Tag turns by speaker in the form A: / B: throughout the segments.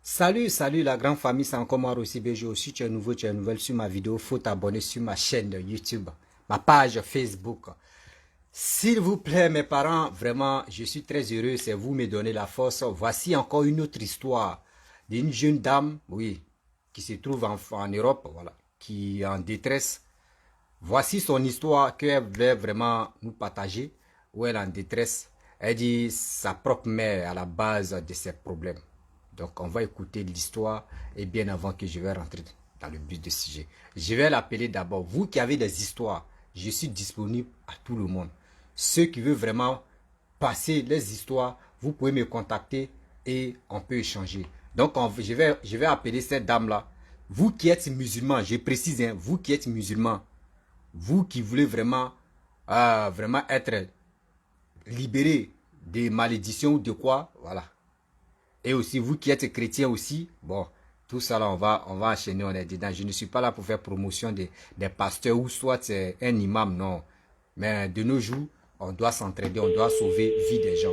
A: Salut la grande famille, c'est encore moi aussi BG aussi, tu es nouveau, tu es nouvelle sur ma vidéo, faut t'abonner sur ma chaîne de YouTube, ma page Facebook. S'il vous plaît mes parents, vraiment, je suis très heureux, c'est vous me donnez la force. Voici encore une autre histoire d'une jeune dame, oui, qui se trouve en Europe, voilà, qui est en détresse. Voici son histoire qu'elle voulait vraiment nous partager, où elle est en détresse. Elle dit sa propre mère à la base de ses problèmes. Donc on va écouter l'histoire et bien avant que je vais rentrer dans le but du sujet. Je vais l'appeler d'abord. Vous qui avez des histoires, je suis disponible à tout le monde. Ceux qui veulent vraiment passer les histoires, vous pouvez me contacter et on peut échanger. Donc je vais appeler cette dame-là. Vous qui êtes musulman, je précise, hein, vous qui êtes musulman, vous qui voulez vraiment être libéré des malédictions ou de quoi, voilà. Et aussi, vous qui êtes chrétien aussi, bon, tout ça là, on va enchaîner, on est dedans. Je ne suis pas là pour faire promotion des pasteurs ou soit c'est un imam, non. Mais de nos jours, on doit s'entraider, on doit sauver la vie des gens.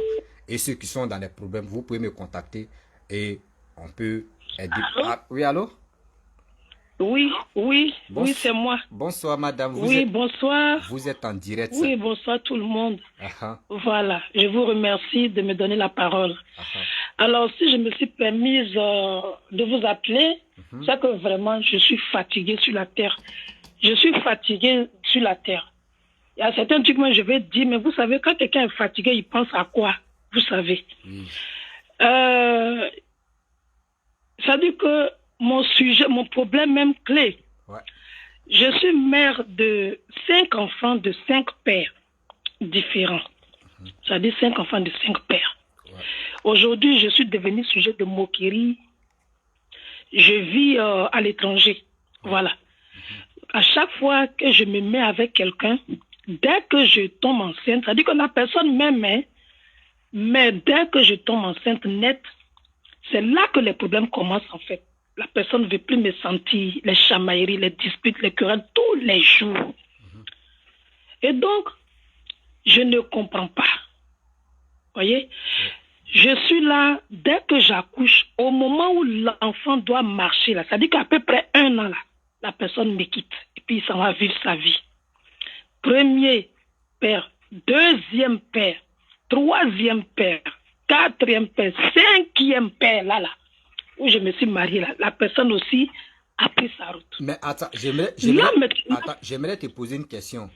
A: Et ceux qui sont dans des problèmes, vous pouvez me contacter et on peut aider.
B: Allô?
A: Ah, oui, allô?
B: Oui, c'est moi.
A: Bonsoir, madame.
B: Oui, bonsoir.
A: Vous êtes en direct.
B: Oui, bonsoir tout le monde.
A: Ah,
B: Voilà, je vous remercie de me donner la parole.
A: ah,
B: Alors, si je me suis permise de vous appeler, c'est que vraiment, je suis fatiguée sur la terre. Je suis fatiguée sur la terre. Il y a certains trucs, moi, je vais dire, mais vous savez, quand quelqu'un est fatigué, il pense à quoi? Vous savez.
A: oui.
B: Ça dit que mon sujet, mon problème même clé,
A: Ouais.
B: je suis mère de 5 enfants de 5 pères différents. C'est-à-dire 5 enfants de 5 pères.
A: Ouais.
B: Aujourd'hui, je suis devenue sujet de moquerie. Je vis à l'étranger. Voilà. À chaque fois que je me mets avec quelqu'un, dès que je tombe enceinte, c'est-à-dire que la personne m'aime, hein, mais dès que je tombe enceinte net, c'est là que les problèmes commencent en fait. La personne ne veut plus me sentir, les chamailleries, les disputes, les querelles, tous les jours. Et donc, je ne comprends pas. Voyez, je suis là, dès que j'accouche, au moment où l'enfant doit marcher, là, ça dit qu'à peu près 1 an, là, la personne me quitte. Et puis, il s'en va vivre sa vie. Premier père, deuxième père, troisième père, quatrième père, cinquième père, là, où je me suis mariée, là, la personne aussi a pris sa route.
A: Mais attends,
B: Là, maintenant,
A: j'aimerais te poser une question.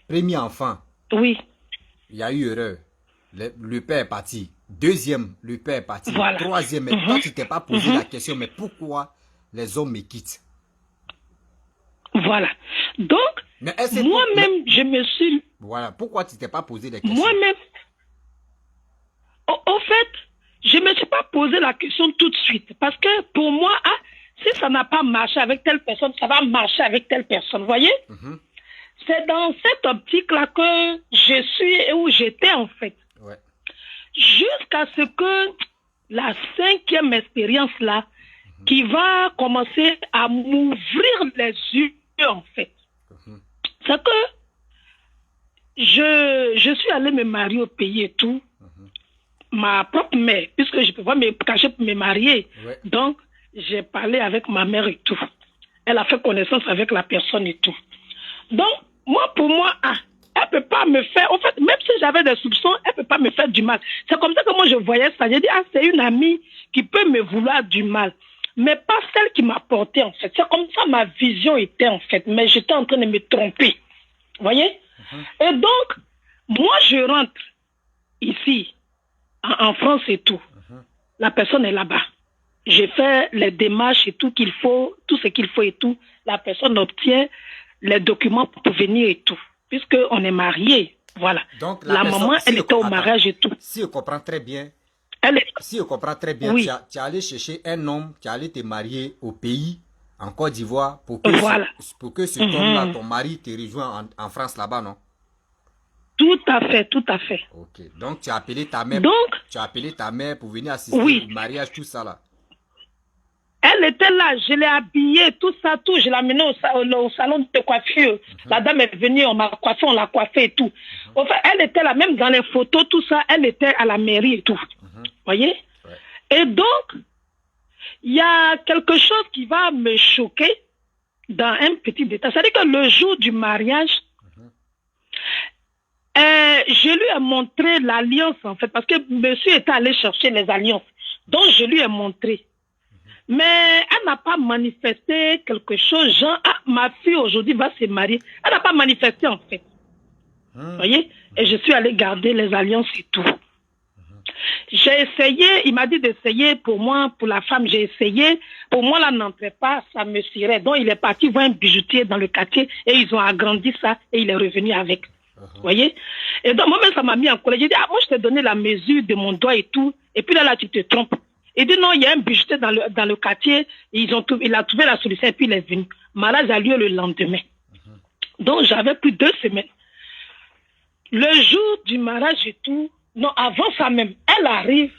A: Premier enfant,
B: oui,
A: il y a eu erreur. Le père est parti. Deuxième, le père est parti.
B: voilà.
A: Troisième, mais toi, tu t'es pas posé la question, mais pourquoi les hommes me quittent?
B: Voilà. Donc,
A: Mais est-ce que
B: moi-même, je me suis...
A: voilà, pourquoi tu t'es pas posé les questions?
B: Moi-même, au fait, je ne me suis pas posé la question tout de suite. Parce que pour moi, ah, si ça n'a pas marché avec telle personne, ça va marcher avec telle personne. Vous voyez? C'est dans cette optique-là que je suis et où j'étais en fait.
A: Ouais.
B: Jusqu'à ce que la 5e expérience-là, qui va commencer à m'ouvrir les yeux en fait. C'est que je suis allée me marier au pays et tout. Ma propre mère, puisque je ne peux pas me cacher pour me marier.
A: Ouais.
B: Donc, j'ai parlé avec ma mère et tout. Elle a fait connaissance avec la personne et tout. Donc, pour moi, ah, elle ne peut pas me faire... En fait, même si j'avais des soupçons, elle ne peut pas me faire du mal. C'est comme ça que moi, je voyais ça. J'ai dit, ah, c'est une amie qui peut me vouloir du mal. Mais pas celle qui m'a porté, en fait. C'est comme ça ma vision était, en fait. Mais j'étais en train de me tromper. Vous voyez? Et donc, moi, je rentre ici, en France et tout. La personne est là-bas. J'ai fait les démarches et tout qu'il faut, tout ce qu'il faut et tout. La personne obtient les documents pour venir et tout. Puisqu'on est mariés. Voilà.
A: Donc,
B: la
A: personne,
B: maman,
A: si
B: elle était au mariage et tout.
A: Si je comprends très bien,
B: Elle est...
A: si je comprends très bien,
B: Oui.
A: tu es allé chercher un homme, tu es allé te marier au pays, en Côte d'Ivoire, pour que
B: Voilà.
A: ce homme-là, ton mari, te rejoigne en France là-bas, non?
B: Tout à fait, tout à fait.
A: Ok. Donc, tu as appelé ta mère.
B: Donc,
A: tu as appelé ta mère pour venir assister
B: oui.
A: au mariage, tout ça là.
B: Elle était là, je l'ai habillée, tout ça, tout. Je l'ai amenée au salon de coiffure. La dame est venue, on m'a coiffé, on l'a coiffée et tout. Enfin, elle était là, même dans les photos, tout ça, elle était à la mairie et tout. Voyez?
A: Ouais.
B: Et donc, il y a quelque chose qui va me choquer dans un petit détail. C'est-à-dire que le jour du mariage, je lui ai montré l'alliance, en fait, parce que monsieur était allé chercher les alliances. Donc, je lui ai montré. Mais elle n'a pas manifesté quelque chose, genre, ah, ma fille aujourd'hui va se marier. Elle n'a pas manifesté, en fait. Vous voyez? Et je suis allée garder les alliances et tout. J'ai essayé, il m'a dit d'essayer pour moi, pour la femme, j'ai essayé. Pour moi, là, n'entrait pas, ça me cirait. Donc, il est parti voir un bijoutier dans le quartier et ils ont agrandi ça et il est revenu avec. Vous voyez? Et donc, moi-même, ça m'a mis en colère. J'ai dit, ah, moi, je t'ai donné la mesure de mon doigt et tout. Et puis là, tu te trompes. Il dit, non, il y a un bijoutier dans le quartier. Il a trouvé la solution et puis il est venu. Mariage a lieu le lendemain. Donc, j'avais plus 2 semaines. Le jour du mariage et tout, non, avant ça même, elle arrive.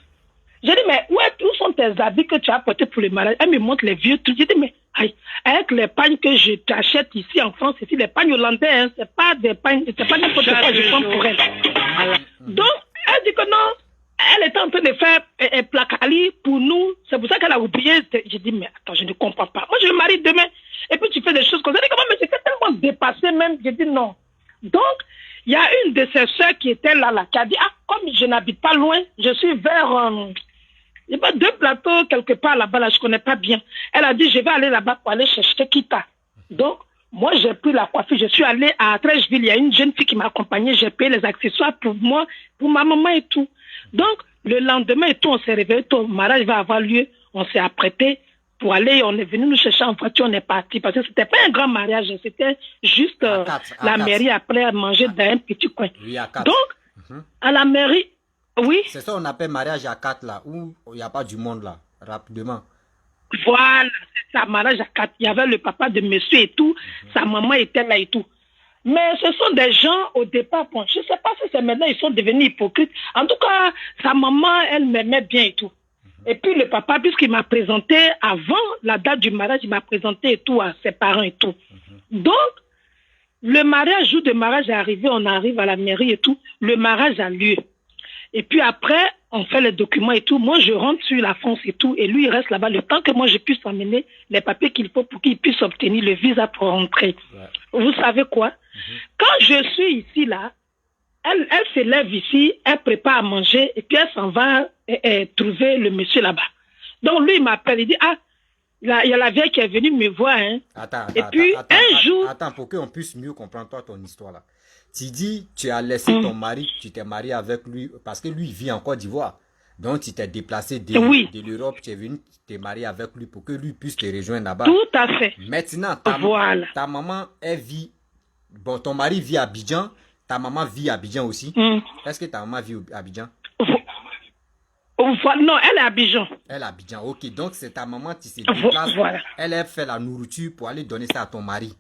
B: J'ai dit, mais où sont tes habits que tu as portés pour le mariage? Elle me montre les vieux trucs. J'ai dit, mais aïe, avec les pagnes que je t'achète ici en France, ici, les pagnes hollandais, hein, c'est pas des pagnes, c'est pas n'importe quoi, je prends pour elle. Donc, elle dit que non, elle était en train de faire un placali pour nous. C'est pour ça qu'elle a oublié. J'ai dit, mais attends, je ne comprends pas. Moi, je me marie demain. Et puis, tu fais des choses comme ça. Elle dit, comment, mais j'étais tellement dépassée même. J'ai dit, non. Donc, il y a une de ses soeurs qui était là, qui a dit, ah, comme je n'habite pas loin, je suis vers, il y a 2 plateaux quelque part là-bas, là, je connais pas bien. Elle a dit, je vais aller là-bas pour aller chercher Kita. Donc, moi, j'ai pris la coiffure, je suis allée à Trècheville, il y a une jeune fille qui m'a accompagnée, j'ai payé les accessoires pour moi, pour ma maman et tout. Donc, le lendemain et tout, on s'est réveillé, ton mariage va avoir lieu, on s'est apprêté pour aller, on est venu nous chercher en voiture, on est parti, parce que c'était pas un grand mariage, c'était juste la mairie après à manger dans un petit coin.
A: Oui, à 4.
B: Donc, à la mairie, oui.
A: C'est ça on appelle mariage à 4 là, où il n'y a pas du monde là, rapidement.
B: Voilà, c'est ça, mariage à 4. Il y avait le papa de monsieur et tout, sa maman était là et tout. Mais ce sont des gens au départ, bon, je ne sais pas si c'est maintenant ils sont devenus hypocrites. En tout cas, sa maman, elle m'aimait bien et tout. Et puis le papa, puisqu'il m'a présenté avant la date du mariage, il m'a présenté et tout à ses parents et tout. Donc, le mariage, jour de mariage est arrivé, on arrive à la mairie et tout, le mariage a lieu. Et puis après, on fait les documents et tout. Moi, je rentre sur la France et tout. Et lui, il reste là-bas le temps que moi, je puisse emmener les papiers qu'il faut pour qu'il puisse obtenir le visa pour rentrer. Ouais. Vous savez quoi? Quand je suis ici, là, elle se lève ici, elle prépare à manger et puis elle s'en va trouver le monsieur là-bas. Donc, lui, il m'appelle, il dit, ah, il y a la vieille qui est venue me voir. Hein.
A: Attends,
B: un jour...
A: Attends, pour qu'on puisse mieux comprendre toi, ton histoire là. Tu dis, tu as laissé ton mari, tu t'es marié avec lui, parce que lui, il vit en Côte d'Ivoire. Donc, tu t'es déplacé de l'Europe, tu es venu, tu t'es marié avec lui pour que lui puisse te rejoindre là-bas.
B: Tout à fait.
A: Maintenant, ta maman, elle vit, bon, ton mari vit à Abidjan, ta maman vit à Abidjan aussi. Est-ce que ta maman vit à Abidjan?
B: Non, elle est à Abidjan.
A: Elle est à Abidjan, ok. Donc, c'est ta maman qui se déplace.
B: Voilà.
A: Elle fait la nourriture pour aller donner ça à ton mari.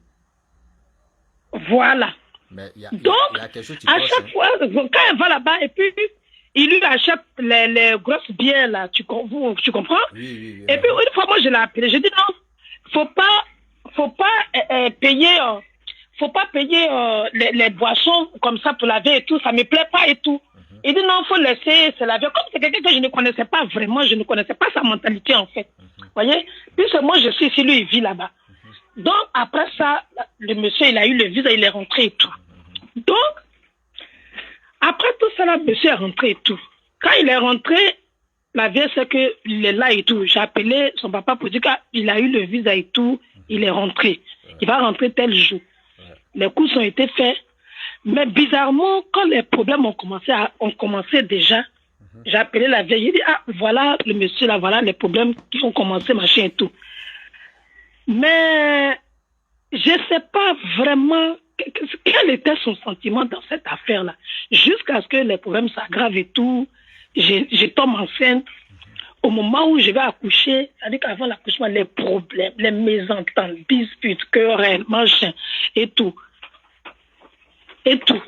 B: Voilà.
A: Mais il y a quelque chose qui
B: à chaque fois, quand elle va là-bas, et puis il lui achète les grosses bières là, tu comprends?
A: Oui.
B: Et puis une fois, moi, je l'ai appelé, j'ai dit non, faut pas payer les boissons comme ça pour laver et tout, ça me plaît pas et tout. Il dit non, faut laisser se laver. Comme c'est quelqu'un que je ne connaissais pas vraiment, je ne connaissais pas sa mentalité en fait. Voyez? Puisque moi, je suis ici, lui, il vit là-bas. Donc, après ça, le monsieur, il a eu le visa, il est rentré et tout. Donc, après tout ça, le monsieur est rentré et tout. Quand il est rentré, la vieille sait qu'il est là et tout. J'ai appelé son papa pour dire qu'il a eu le visa et tout. Il est rentré. Il va rentrer tel jour. Les courses ont été faits. Mais bizarrement, quand les problèmes ont commencé déjà, j'ai appelé la vieille. Il dit, ah, voilà le monsieur là, voilà les problèmes qui ont commencé, machin et tout. Mais je ne sais pas vraiment quel était son sentiment dans cette affaire-là. Jusqu'à ce que les problèmes s'aggravent et tout, je tombe enceinte. Au moment où je vais accoucher, c'est-à-dire qu'avant l'accouchement, les problèmes, les mésententes, disputes, querelles, machin, et tout. Et tout.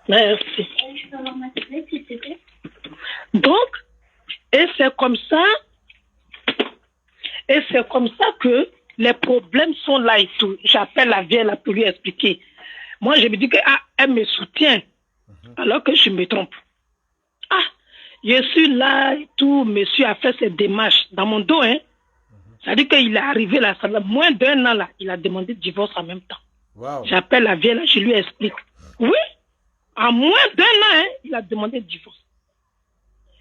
B: Merci. Donc, et c'est comme ça que les problèmes sont là et tout. J'appelle la vieille là pour lui expliquer. Moi, je me dis qu'elle me soutient alors que je me trompe. Ah, Je suis là et tout, monsieur a fait ses démarches dans mon dos, hein. C'est-à-dire qu'il est arrivé là, ça a moins d'1 an là, il a demandé le divorce en même temps.
A: Wow.
B: J'appelle la vieille là, je lui explique. Oui, en moins d'1 an, hein, il a demandé le divorce.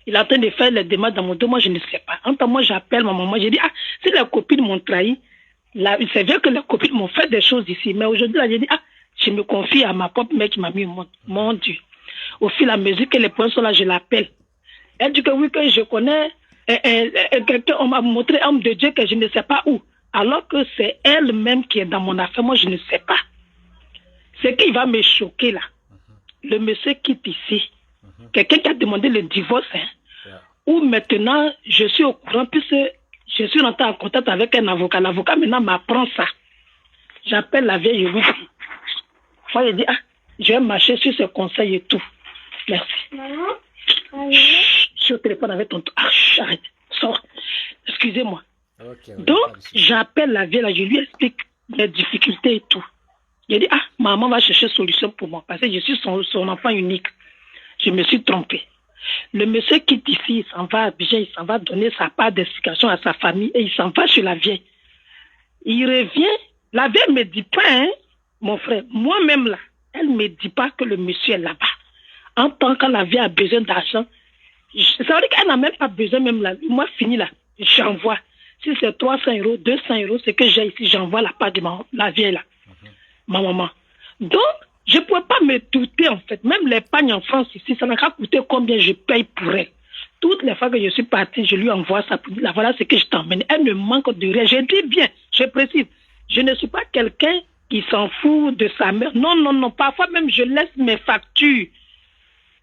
B: Il est en train de faire les démarches dans mon dos, moi je ne sais pas. En temps, moi j'appelle ma maman, j'ai dit, ah, si les copines m'ont trahi, c'est vrai que les copines m'ont fait des choses ici, mais aujourd'hui, là, j'ai dit, ah, je me confie à ma propre mère qui m'a mis au monde. Mon Dieu. Au fil et à mesure que les points sont là, je l'appelle. Elle dit que oui, que je connais quelqu'un, on m'a montré un homme de Dieu que je ne sais pas où. Alors que c'est elle-même qui est dans mon affaire, moi je ne sais pas. Ce qui va me choquer là, le monsieur quitte ici. Quelqu'un qui a demandé le divorce, hein, où maintenant je suis au courant, puisque je suis rentré en contact avec un avocat. L'avocat maintenant m'apprend ça. J'appelle la vieille, je vous dis. Moi, je dis, ah, je vais marcher sur ce conseil et tout. Merci. Maman, je suis au téléphone avec ton... Ah, arrête, sors. Excusez-moi. Okay, donc, j'appelle la vieille, là, je lui explique les difficultés et tout. Je dis, ah, maman va chercher solution pour moi, parce que je suis son enfant unique. Je me suis trompée. Le monsieur quitte ici, il s'en va à Abidjan, il s'en va donner sa part d'explication à sa famille et il s'en va chez la vieille. Il revient, la vieille ne me dit pas, hein, mon frère, moi-même là, elle ne me dit pas que le monsieur est là-bas. En tant que la vieille a besoin d'argent, ça veut dire qu'elle n'a même pas besoin, même là, moi fini là, j'envoie. Si c'est 300 euros, 200 euros, c'est que j'ai ici, j'envoie la part de la vieille là, ma maman. Donc, je ne pouvais pas me douter en fait, même l'épargne en France ici, ça n'a qu'à coûter combien je paye pour elle. Toutes les fois que je suis partie, je lui envoie ça pour dire, voilà ce que je t'emmène. Elle ne manque de rien. Je dis bien, je précise, je ne suis pas quelqu'un qui s'en fout de sa mère. Non, non, non. Parfois même, je laisse mes factures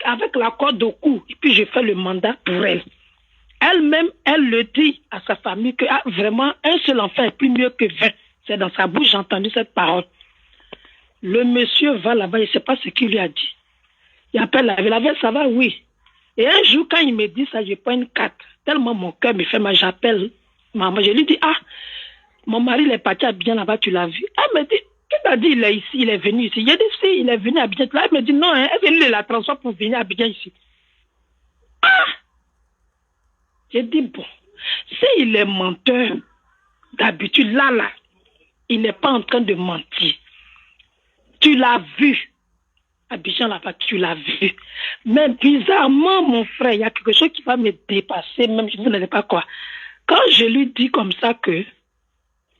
B: avec la corde au cou et puis je fais le mandat pour elle. Elle-même, elle le dit à sa famille que ah, vraiment, un seul enfant est plus mieux que 20. C'est dans sa bouche, j'ai entendu cette parole. Le monsieur va là-bas, il ne sait pas ce qu'il lui a dit. Il appelle la vieille, ça va, oui. Et un jour, quand il me dit ça, je prends une carte. Tellement mon cœur me fait mal, j'appelle maman. Je lui dis, ah, mon mari il est parti à Abidjan là-bas, tu l'as vu. Elle me dit, qui t'a dit il est ici, il est venu ici. J'ai dit, si, il est venu à Abidjan. Là, elle me dit, non, hein, elle est venue de la transport pour venir à Abidjan ici. Ah! J'ai dit, bon, s'il est menteur, d'habitude, là, il n'est pas en train de mentir. Tu l'as vu. Abidjan là-bas, tu l'as vu. Mais bizarrement, mon frère, il y a quelque chose qui va me dépasser, même je ne sais pas quoi. Quand je lui dis comme ça que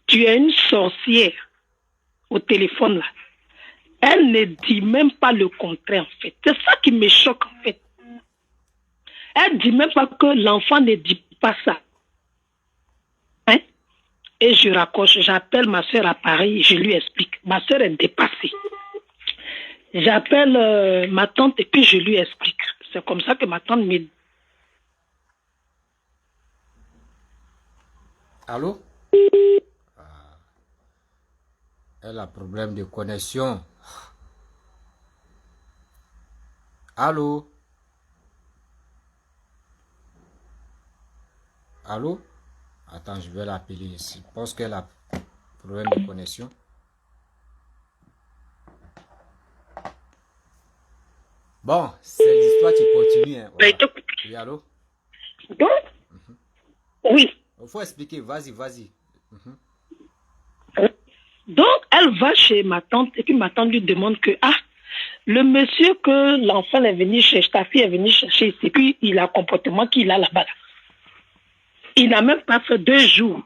B: tu es une sorcière au téléphone là, elle ne dit même pas le contraire en fait. C'est ça qui me choque en fait. Elle ne dit même pas que l'enfant ne dit pas ça. Hein? Et je raccroche, j'appelle ma soeur à Paris, je lui explique. Ma soeur est dépassée. J'appelle ma tante et puis je lui explique. C'est comme ça que ma tante me dit.
A: Allô? Elle a problème de connexion. Allô? Allô? Attends, je vais l'appeler ici. Je pense qu'elle a problème de connexion. Bon, c'est l'histoire qui continue. Hein. Voilà. Oui, allô?
B: Donc, oui.
A: Il faut expliquer, vas-y.
B: Donc, elle va chez ma tante et puis ma tante lui demande que, ah, le monsieur que l'enfant est venu chercher, ta fille est venue chercher ici, puis il a un comportement qu'il a là-bas. Là. Il n'a même pas fait 2 jours.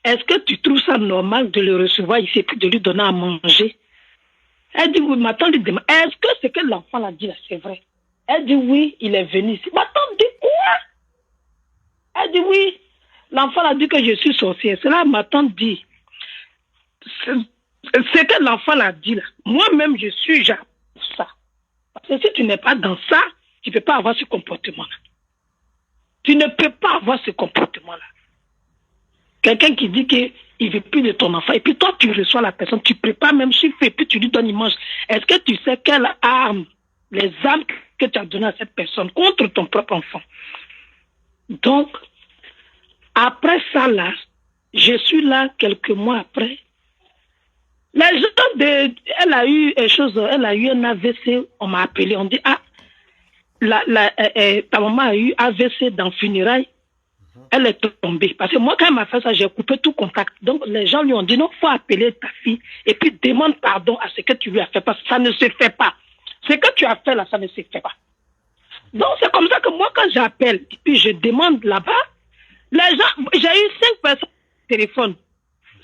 B: Est-ce que tu trouves ça normal de le recevoir ici et puis de lui donner à manger? Elle dit oui, ma tante lui demande, est-ce que ce que l'enfant l'a dit là, c'est vrai? Elle dit oui, il est venu ici. Ma tante dit quoi? Elle dit oui, l'enfant a dit que je suis sorcière. C'est là ma tante dit, c'est que l'enfant l'a dit là. Moi-même, je suis genre ça. Parce que si tu n'es pas dans ça, tu ne peux pas avoir ce comportement-là. Tu ne peux pas avoir ce comportement-là. Quelqu'un qui dit qu'il ne veut plus de ton enfant, et puis toi, tu reçois la personne, tu prépares même chiffre, et puis tu lui donnes une mange. Est-ce que tu sais quelle arme, les armes que tu as données à cette personne contre ton propre enfant? Donc, après ça, là, je suis là quelques mois après. La jeune elle a eu une chose, elle a eu un AVC, on m'a appelé, on dit, ah, ta maman a eu AVC dans funérailles. Elle est tombée. Parce que moi, quand elle m'a fait ça, j'ai coupé tout contact. Donc, les gens lui ont dit, non, il faut appeler ta fille et puis demande pardon à ce que tu lui as fait. Parce que ça ne se fait pas. Ce que tu as fait là, ça ne se fait pas. Donc, c'est comme ça que moi, quand j'appelle et puis je demande là-bas, les gens, j'ai eu 5 personnes au téléphone.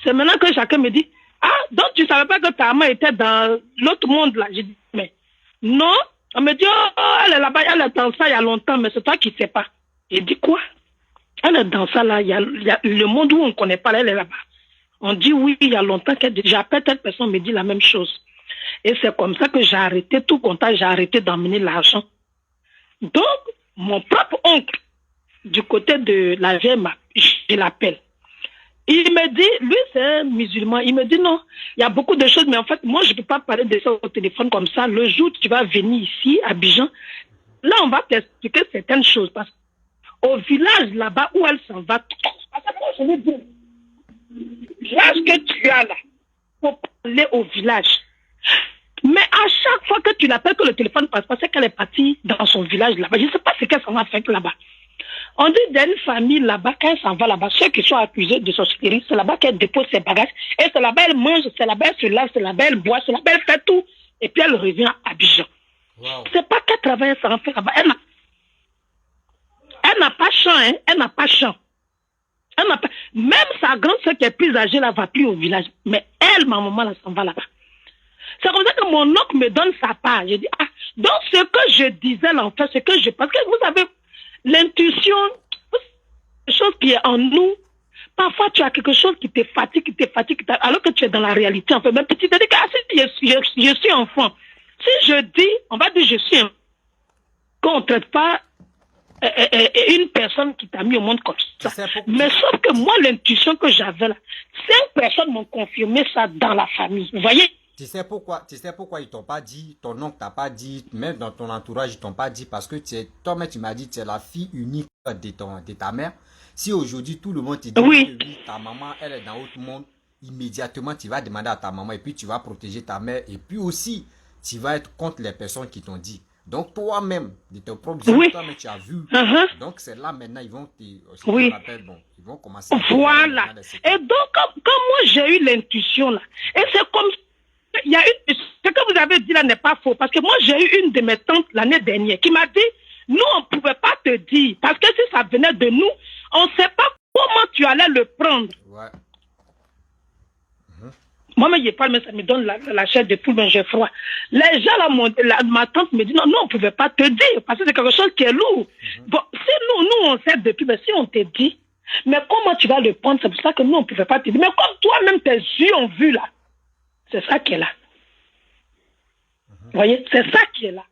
B: C'est maintenant que chacun me dit, ah, donc tu ne savais pas que ta maman était dans l'autre monde là. J'ai dit, mais non. On me dit, oh, elle est là-bas, elle est dans ça il y a longtemps, mais c'est toi qui ne sais pas. J'ai dit quoi? Elle est dans ça là, il y a le monde où on ne connaît pas, elle est là-bas. On dit oui, il y a longtemps qu'elle j'appelle telle personne, me dit la même chose. Et c'est comme ça que j'ai arrêté tout contact, j'ai arrêté d'emmener l'argent. Donc, mon propre oncle, du côté de la vieille, je l'appelle. Il me dit, lui c'est un musulman, il me dit non, il y a beaucoup de choses, mais en fait, moi je ne peux pas parler de ça au téléphone comme ça. Le jour où tu vas venir ici, à Abidjan, là on va t'expliquer certaines choses. Parce qu'au village là-bas où elle s'en va, parce que moi je lui dis, l'âge que tu as là, pour parler au village. Mais à chaque fois que tu l'appelles, que le téléphone passe pas, c'est qu'elle est partie dans son village là-bas. Je ne sais pas ce qu'elle s'en va faire là-bas. On dit d'une famille là-bas, quand elle s'en va là-bas, ceux qui sont accusés de sorcellerie, c'est là-bas qu'elle dépose ses bagages. Et c'est là-bas elle mange, c'est là-bas elle se lave, c'est là-bas elle boit, c'est là-bas elle fait tout. Et puis elle revient à Abidjan. Wow. C'est pas qu'elle travaille, elle s'en fait là-bas. Elle n'a pas champ, hein. Elle n'a pas champ. Elle n'a pas... Même sa grande soeur qui est plus âgée là, va plus au village. Mais elle, ma maman, là, s'en va là-bas. C'est comme ça que mon oncle me donne sa part. Je dis, ah, donc ce que je disais là, en fait, ce que je... Parce que vous savez, l'intuition, quelque chose qui est en nous, parfois tu as quelque chose qui te fatigue, alors que tu es dans la réalité. En fait, même petit, tu te dis que ah, si je suis enfant. Si je dis, on va dire je suis un... Qu'on ne traite pas une personne qui t'a mis au monde comme ça. Mais sauf que moi, l'intuition que j'avais là, 5 personnes m'ont confirmé ça dans la famille. Vous voyez?
A: Tu sais pourquoi ils t'ont pas dit, ton oncle t'a pas dit, même dans ton entourage, ils t'ont pas dit, parce que toi-même, tu m'as dit, tu es la fille unique de ta mère. Si aujourd'hui, tout le monde te dit
B: oui.
A: Que oui, ta maman, elle est dans l'autre monde, immédiatement, tu vas demander à ta maman et puis tu vas protéger ta mère. Et puis aussi, tu vas être contre les personnes qui t'ont dit. Donc, toi-même, de ton propre
B: oui.
A: toi-même, tu as vu. Donc, c'est là maintenant, ils vont te...
B: Oui.
A: Bon, ils vont commencer à...
B: Voilà. Et donc, comme moi, j'ai eu l'intuition là. Et c'est comme... Il y a ce que vous avez dit là n'est pas faux. Parce que moi, j'ai eu une de mes tantes l'année dernière qui m'a dit, nous, on ne pouvait pas te dire. Parce que si ça venait de nous, on ne sait pas comment tu allais le prendre. Ouais. Moi, je parle, mais ça me donne la chair de poule, mais j'ai froid. Les gens, là, ma tante me dit, non, on ne pouvait pas te dire. Parce que c'est quelque chose qui est lourd. Bon, si nous, on sait depuis, mais si on te dit, mais comment tu vas le prendre? C'est pour ça que nous, on ne pouvait pas te dire. Mais comme toi-même, tes yeux ont vu là. C'est ça qui est là. Vous voyez, c'est ça qui est là.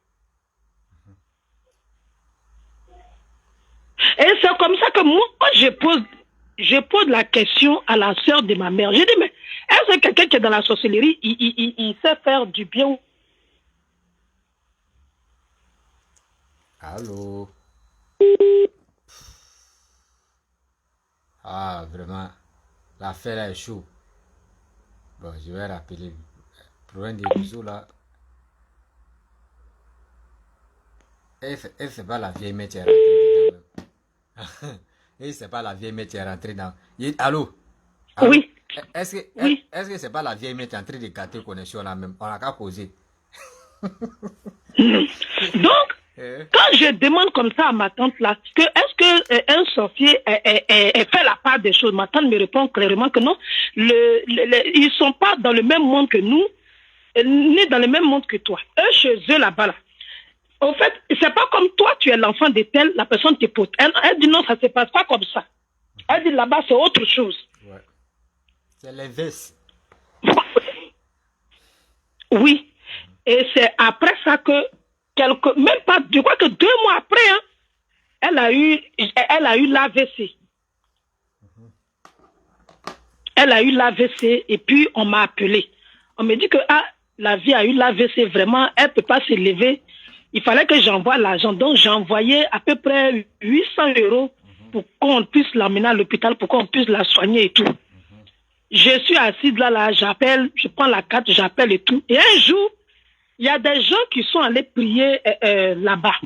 B: Et c'est comme ça que moi, je pose la question à la sœur de ma mère. Je dis, mais est-ce que quelqu'un qui est dans la sorcellerie, il sait faire du bien?
A: Allô? Ah, vraiment, l'affaire est chaude. Bon, je vais rappeler. Problème des réseaux là. Elle, c'est pas la vieille mère qui est rentrée dedans. Et c'est pas la vieille mère qui est rentrée dans. Allô?
B: Oui.
A: Est-ce que c'est pas la vieille mère qui est en train de gâter connexion là même? On n'a qu'à causer.
B: Donc, quand je demande comme ça à ma tante là, est-ce que un sorcier fait la part des choses, ma tante me répond clairement que non. Ils sont pas dans le même monde que nous, ni dans le même monde que toi. Eux, chez eux là-bas là. En fait, c'est pas comme toi, tu es l'enfant de tel, la personne t'épouse. Elle dit non, ça se passe pas comme ça. Elle dit là-bas, c'est autre chose.
A: Ouais. C'est l'inverse.
B: Oui. Et c'est après ça que, même pas, je crois que 2 mois après, hein, elle a eu l'AVC. Elle a eu l'AVC et puis on m'a appelé. On me dit que la vie a eu l'AVC vraiment, elle ne peut pas se lever. Il fallait que j'envoie l'argent. Donc j'ai envoyé à peu près 800 € pour qu'on puisse l'emmener à l'hôpital, pour qu'on puisse la soigner et tout. Je suis assise là, j'appelle, je prends la carte, j'appelle et tout. Et un jour, il y a des gens qui sont allés prier là-bas.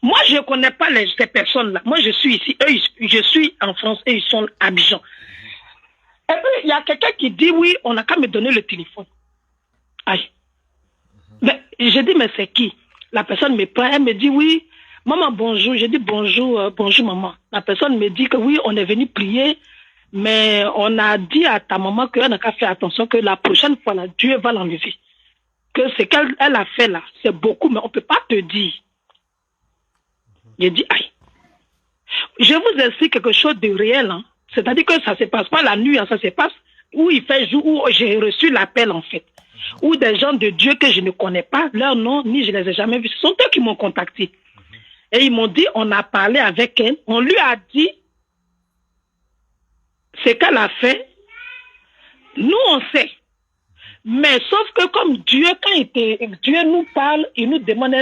B: Moi, je ne connais pas ces personnes-là. Moi, je suis ici. Eux, je suis en France et ils sont à Abidjan. Et puis, il y a quelqu'un qui dit, oui, on n'a qu'à me donner le téléphone. Aïe. Mais je dis, mais c'est qui? La personne me prend, elle me dit, oui, maman, bonjour. Je dis, bonjour, bonjour, maman. La personne me dit que oui, on est venu prier, mais on a dit à ta maman qu'elle n'a qu'à faire attention, que la prochaine fois, là, Dieu va l'enlever. Que ce qu'elle a fait là, c'est beaucoup, mais on ne peut pas te dire. J'ai dit, aïe. Je vous explique quelque chose de réel. Hein. C'est-à-dire que ça ne se passe pas la nuit, hein, ça se passe où il fait jour, où j'ai reçu l'appel en fait. Où des gens de Dieu que je ne connais pas, leur nom, ni je ne les ai jamais vus. Ce sont eux qui m'ont contacté. Et ils m'ont dit, on a parlé avec elle, on lui a dit ce qu'elle a fait. Nous, on sait. Mais sauf que comme Dieu, Dieu nous parle, il nous demande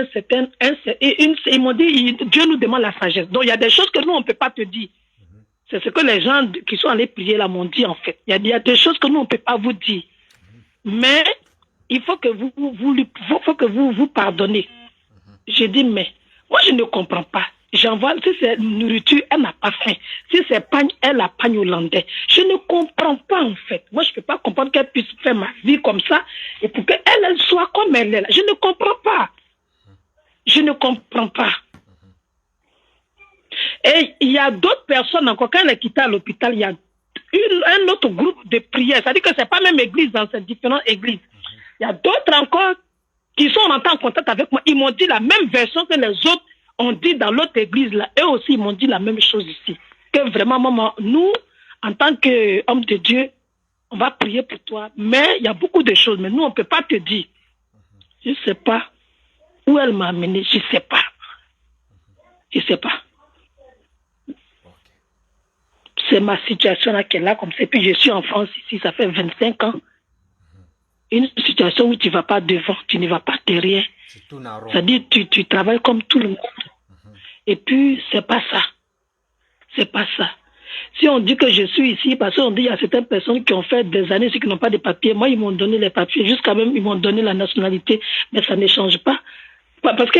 B: ils m'ont dit, Dieu nous demande la sagesse. Donc il y a des choses que nous, on ne peut pas te dire. C'est ce que les gens qui sont allés prier là m'ont dit en fait. Il y a des choses que nous, on ne peut pas vous dire. Mais il faut que vous pardonnez. J'ai dit, mais moi, je ne comprends pas. J'envoie, si c'est nourriture, elle n'a pas faim. Si c'est pagne, elle a pagne hollandais. Je ne comprends pas, en fait. Moi, je ne peux pas comprendre qu'elle puisse faire ma vie comme ça et pour qu'elle elle soit comme elle est là. Je ne comprends pas. Je ne comprends pas. Et il y a d'autres personnes encore. Quand elle est quittée à l'hôpital, il y a un autre groupe de prières. C'est-à-dire que ce n'est pas même église dans ces différentes églises. Il y a d'autres encore qui sont rentrés en contact avec moi. Ils m'ont dit la même version que les autres ont dit dans l'autre église là. Eux aussi, ils m'ont dit la même chose ici. Que vraiment, maman, nous, en tant qu'hommes de Dieu, on va prier pour toi. Mais il y a beaucoup de choses. Mais nous, on ne peut pas te dire. Je ne sais pas où elle m'a amené. Je ne sais pas. Je ne sais pas. C'est ma situation là qui est là comme ça. Et puis je suis en France ici, ça fait 25 ans. Une situation où tu ne vas pas devant, tu ne vas pas derrière. C'est-à-dire tu travailles comme tout le monde. Et puis, c'est pas ça. C'est pas ça. Si on dit que je suis ici, parce qu'on dit qu'il y a certaines personnes qui ont fait des années ici qui n'ont pas de papiers, moi, ils m'ont donné les papiers, jusqu'à même, ils m'ont donné la nationalité, mais ça ne change pas. Parce que,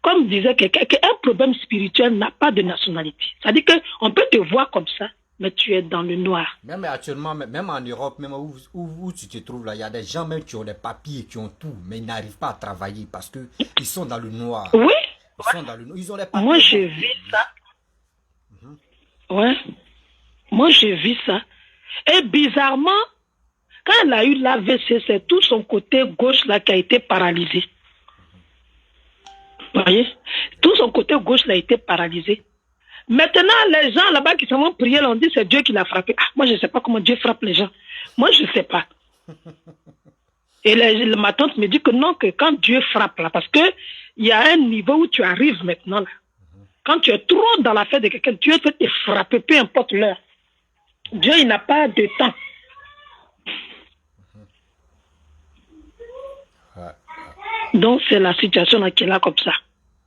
B: comme disait quelqu'un, un problème spirituel n'a pas de nationalité. C'est-à-dire qu'on peut te voir comme ça, mais tu es dans le noir.
A: Même actuellement, même en Europe, même où tu te trouves là, il y a des gens même qui ont des papiers, qui ont tout, mais ils n'arrivent pas à travailler parce qu'ils sont dans le noir.
B: Oui.
A: Ils sont dans le noir. Ils ont les papiers.
B: Moi, j'ai vu ça. Ouais. Moi, j'ai vu ça. Et bizarrement, quand elle a eu l'AVC, c'est tout son côté gauche là qui a été paralysé. Vous voyez? Tout son côté gauche là a été paralysé. Maintenant, les gens là-bas qui s'en vont prier, on dit c'est Dieu qui l'a frappé. Ah, moi, je ne sais pas comment Dieu frappe les gens. Moi, je ne sais pas. Et ma tante me dit que non, que quand Dieu frappe là, parce qu'il y a un niveau où tu arrives maintenant là. Quand tu es trop dans la fête de quelqu'un, Dieu peut te frapper, peu importe l'heure. Dieu, il n'a pas de temps. Donc, c'est la situation là qui est là comme ça.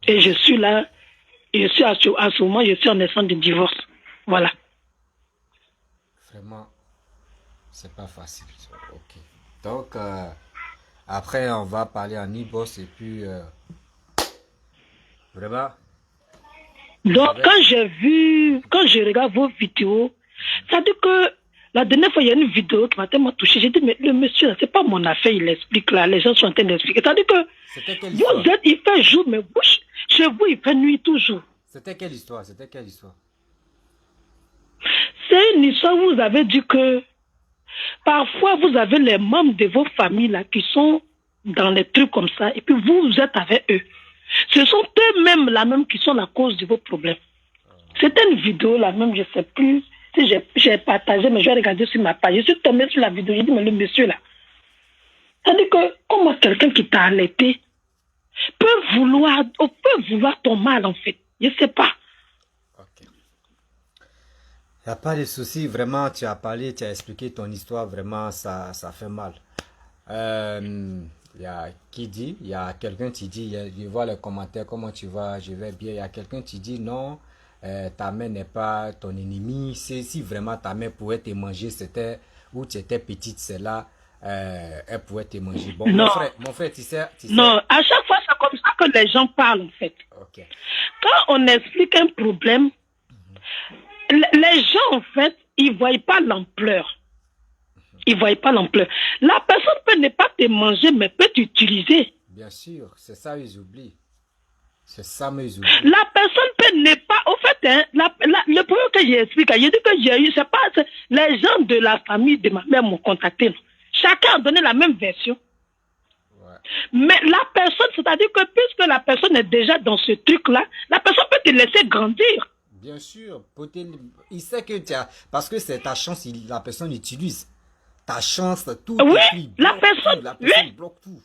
B: Et je suis là. Je suis à ce moment, je suis en naissance de divorce. Voilà.
A: Vraiment, c'est pas facile. Ok. Donc, après, on va parler en e-boss et puis, vraiment.
B: Donc, quand je regarde vos vidéos, ça dit que la dernière fois, il y a une vidéo qui m'a tellement touché. J'ai dit, mais le monsieur, là, c'est pas mon affaire, il explique là. Les gens sont en train d'expliquer. Ça dit que vous êtes, il fait jour, mais vous, chez vous, il fait nuit toujours.
A: C'était quelle histoire? C'était quelle histoire?
B: C'est une histoire où vous avez dit que parfois, vous avez les membres de vos familles là qui sont dans les trucs comme ça, et puis vous êtes avec eux. Ce sont eux-mêmes là même qui sont la cause de vos problèmes. C'était une vidéo là même, je ne sais plus si j'ai partagé, mais je vais regarder sur ma page. Je suis tombée sur la vidéo, j'ai dit, mais le monsieur là, c'est-à-dire que comment quelqu'un qui t'a allaité peut vouloir ton mal en fait. Je ne sais pas.
A: Ok. Il n'y a pas de souci, vraiment, tu as parlé, tu as expliqué ton histoire, vraiment, ça fait mal. Il y a qui dit, il y a quelqu'un qui dit, je vois les commentaires, comment tu vas, je vais bien. Il y a quelqu'un qui dit, non, ta mère n'est pas ton ennemi. Si vraiment ta mère pouvait te manger, c'était où tu étais petite, c'est là, elle pouvait te manger. Bon,
B: non.
A: Mon frère, tu sais.
B: Non, à chaque fois, ça comme ça que les gens parlent, en fait.
A: Ok.
B: Quand on explique un problème, les gens, en fait, ils ne voient pas l'ampleur. Ils ne voient pas l'ampleur. La personne peut ne pas te manger, mais peut t'utiliser.
A: Bien sûr, c'est ça ils oublient. C'est ça ils oublient.
B: La personne peut ne pas... Au fait, hein, le problème que j'ai expliqué, j'ai dit que j'ai eu, c'est pas... Les gens de la famille de ma mère m'ont contacté. Non. Chacun a donné la même version.
A: Ouais.
B: Mais la personne, c'est-à-dire que puisque la personne est déjà dans ce truc-là, la personne peut te laisser grandir.
A: Bien sûr, il sait que tu as... Parce que c'est ta chance, la personne utilise. Ta chance, tout
B: Oui,
A: écrit,
B: la personne
A: oui. Bloque tout.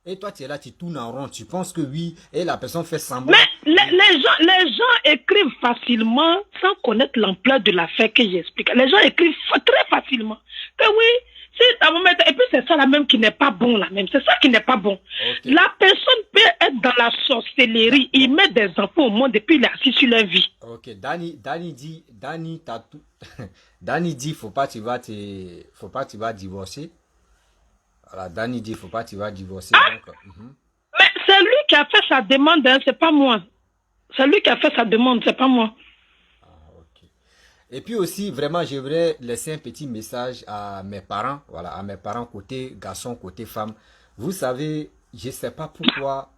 A: Et toi, tu es là, tu tournes en rond, tu penses que oui, et la personne fait semblant.
B: Mais les gens écrivent facilement sans connaître l'ampleur de l'affaire que j'explique. Les gens écrivent très facilement. Que oui, et puis c'est ça la même qui n'est pas bon, la même. C'est ça qui n'est pas bon.
A: Okay.
B: La personne peut être dans la sorcellerie, il met des enfants au monde et puis il est assis sur leur vie.
A: Ok, Danny t'as tout. Danny dit, faut pas tu vas divorcer. Voilà, Danny dit, faut pas tu vas divorcer.
B: Ah,
A: donc,
B: mais c'est lui qui a fait sa demande, hein, c'est pas moi. C'est lui qui a fait sa demande, c'est pas moi.
A: Et puis aussi, vraiment, je voudrais laisser un petit message à mes parents, voilà, à mes parents côté garçon, côté femme. Vous savez, je sais pas pourquoi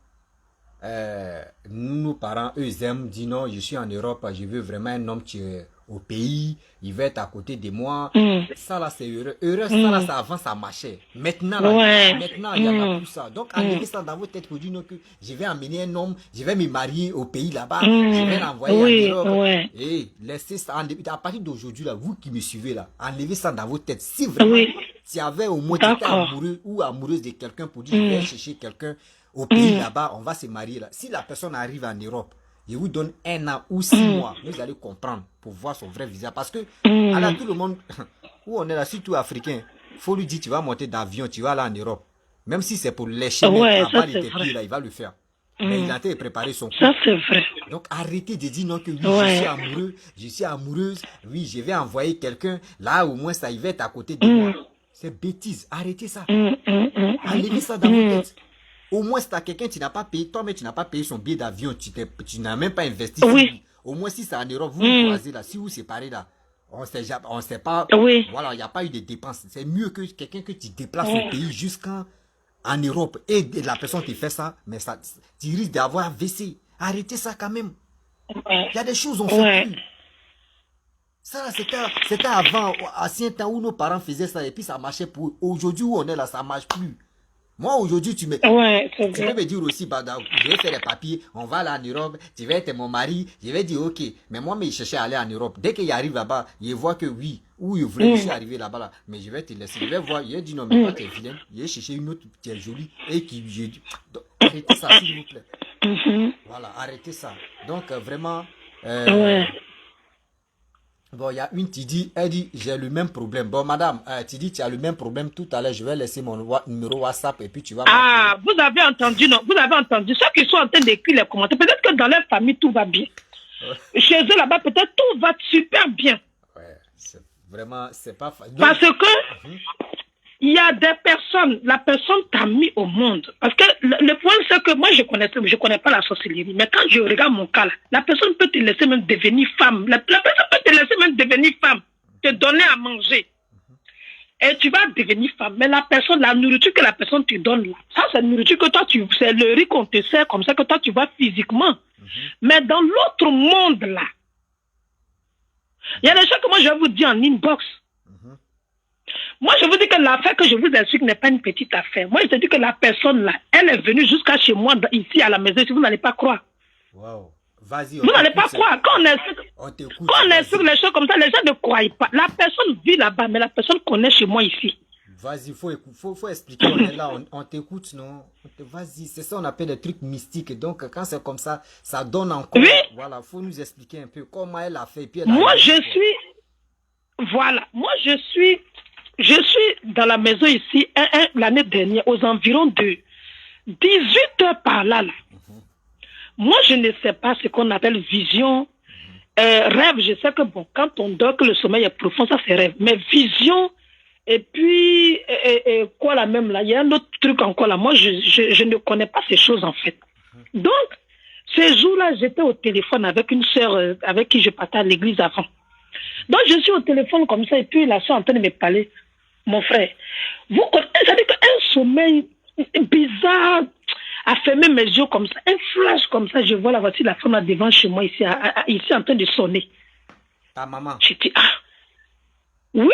A: nos parents, eux, ils aiment dire non, je suis en Europe, je veux vraiment un homme qui est au pays, il va être à côté de moi. Ça là, c'est heureux. Heureux, ça là, ça avant, ça marchait. Maintenant, là, maintenant, il y en a plus ça. Donc, enlevez ça dans votre tête pour dire non, que je vais amener un homme, je vais me marier au pays là-bas, je vais l'envoyer en Europe. Et laissez ça, à partir d'aujourd'hui, là, vous qui me suivez là, enlevez ça dans votre tête. Si vraiment, tu avais au moins été amoureux ou amoureuse de quelqu'un pour dire, je vais chercher quelqu'un au pays là-bas, on va se marier là. Si la personne arrive en Europe, je vous donne 1 an ou 6 mois, vous allez comprendre pour voir son vrai visage. Parce que, alors, tout le monde, où on est là, surtout africain, faut lui dire, tu vas monter d'avion, tu vas aller en Europe. Même si c'est pour lécher, avant de tes pieds là, il va le faire. Mais il a été préparé son coup.
B: Ça, c'est vrai.
A: Donc, arrêtez de dire non que oui, je suis amoureux, je suis amoureuse, oui, je vais envoyer quelqu'un, là, au moins, ça, il va être à côté de moi. C'est bêtise. Arrêtez ça. Enlevez ça dans vos têtes. Au moins, si tu as quelqu'un, tu n'as pas payé, toi, mais tu n'as pas payé son billet d'avion, tu n'as même pas investi. Au moins, si c'est en Europe, vous vous croisez là, si vous séparez là, on sait pas, voilà, il n'y a pas eu de dépenses. C'est mieux que quelqu'un que tu déplaces au pays jusqu'en Europe et la personne qui fait ça, mais ça, tu risques d'avoir WC. Arrêtez ça quand même. Il y a des choses on fait plus. Ça, c'était avant, à ancien temps où nos parents faisaient ça et puis ça marchait pour eux. Aujourd'hui où on est là, ça marche plus. Moi, aujourd'hui, tu peux me dire aussi, je vais faire les papiers, on va aller en Europe, tu vas être mon mari, je vais dire, ok, mais moi, il cherchait à aller en Europe. Dès qu'il arrive là-bas, il voit que oui, où il voulait arriver là-bas, là, mais je vais te laisser, je vais voir, il a dit non, mais toi, tu es vilaine, il a cherché une autre qui est jolie, et qui, donc, arrêtez ça, s'il vous plaît. Voilà, arrêtez ça. Donc, vraiment, bon, il y a une qui dit, elle dit, j'ai le même problème. Bon, madame, tu dis, tu as le même problème tout à l'heure. Je vais laisser mon numéro WhatsApp et puis tu vas...
B: Ah, vous avez entendu, non? Vous avez entendu. Ceux qui sont en train d'écrire les commentaires, peut-être que dans leur famille, tout va bien. Chez eux, là-bas, peut-être tout va super bien.
A: Ouais, c'est vraiment, c'est pas facile.
B: Parce que... il y a des personnes, la personne t'a mis au monde. Parce que le point, c'est que moi, je connais pas la sorcellerie. Mais quand je regarde mon cas, là, la personne peut te laisser même devenir femme. La personne peut te laisser même devenir femme. Te donner à manger. Et tu vas devenir femme. Mais la personne, la nourriture que la personne te donne, là, ça, c'est la nourriture que toi, c'est le riz qu'on te sert comme ça que toi, tu vas physiquement. Mais dans l'autre monde, là, il y a des choses que moi, je vais vous dire en inbox. Moi, je vous dis que l'affaire que je vous explique n'est pas une petite affaire. Moi, je te dis que la personne là, elle est venue jusqu'à chez moi, ici à la maison, si vous n'allez pas croire.
A: Wow. Vas-y.
B: Vous n'allez pas croire. Quand on explique les choses comme ça, les gens ne croient pas. La personne vit là-bas, mais la personne connaît chez moi ici.
A: Vas-y, faut expliquer. On est là, on t'écoute, non? Vas-y, c'est ça on appelle des trucs mystiques. Donc, quand c'est comme ça, ça donne encore.
B: Oui.
A: Voilà, faut nous expliquer un peu comment elle a fait. Puis
B: moi, je suis dans la maison ici l'année dernière, aux environs de 18 heures par là. Moi, je ne sais pas ce qu'on appelle vision. Rêve, je sais que bon, quand on dort, que le sommeil est profond, ça c'est rêve. Mais vision, et puis, quoi là même là, il y a un autre truc encore là. Moi, je ne connais pas ces choses en fait. Donc, ce jour-là, j'étais au téléphone avec une sœur avec qui je partais à l'église avant. Donc, je suis au téléphone comme ça, et puis la soeur est en train de me parler. Mon frère, vous connaissez, ça veut dire qu'un sommeil bizarre a fermé mes yeux comme ça, un flash comme ça, je vois la voiture, la femme là devant chez moi, ici, ici en train de sonner.
A: Ta maman.
B: Je dis, ah, oui.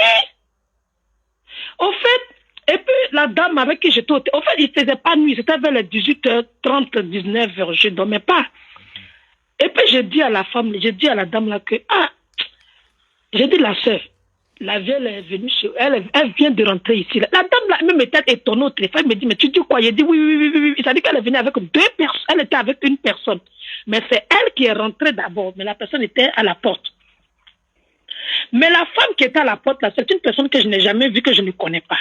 B: Au fait, et puis la dame avec qui j'étais au fait, il ne faisait pas nuit, c'était vers les 18h30, 19h, je ne dormais pas. Et puis je dis à la femme, je dis à la dame là que, ah, j'ai dit la sœur, la vieille est venue chez elle, elle vient de rentrer ici. La dame là, même était étonnée au téléphone, elle me dit, mais tu dis quoi? Il dit oui, oui, oui, oui, oui. Ça dit qu'elle est venue avec deux personnes, elle était avec une personne. Mais c'est elle qui est rentrée d'abord, mais la personne était à la porte. Mais la femme qui était à la porte là, c'est une personne que je n'ai jamais vue, que je ne connais pas.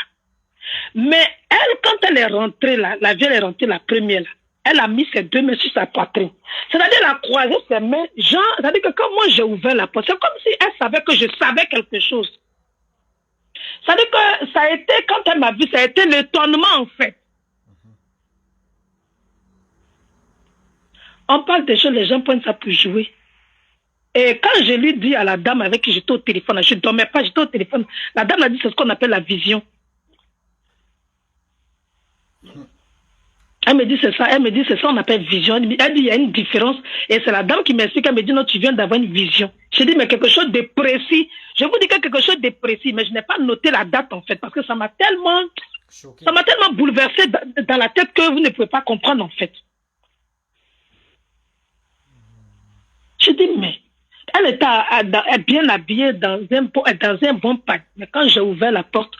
B: Mais elle, quand elle est rentrée là, la vieille est rentrée la première là, elle a mis ses deux mains sur sa poitrine. C'est-à-dire elle a croisé ses mains, genre, c'est-à-dire que quand moi j'ai ouvert la porte, c'est comme si elle savait que je savais quelque chose. C'est-à-dire que ça a été, quand elle m'a vu, ça a été l'étonnement en fait. On parle des choses, les gens prennent ça pour jouer. Et quand je lui dis à la dame avec qui j'étais au téléphone, je ne dormais pas, j'étais au téléphone, la dame a dit c'est ce qu'on appelle la vision. Elle me dit c'est ça, on appelle vision. Elle dit il y a une différence. Et c'est la dame qui m'explique, elle me dit non, tu viens d'avoir une vision. Je dis mais quelque chose de précis. Je vous dis que quelque chose de précis, mais je n'ai pas noté la date en fait, parce que ça m'a tellement bouleversé dans la tête que vous ne pouvez pas comprendre en fait. Je dis mais elle était bien habillée dans un bon pack. Mais quand j'ai ouvert la porte,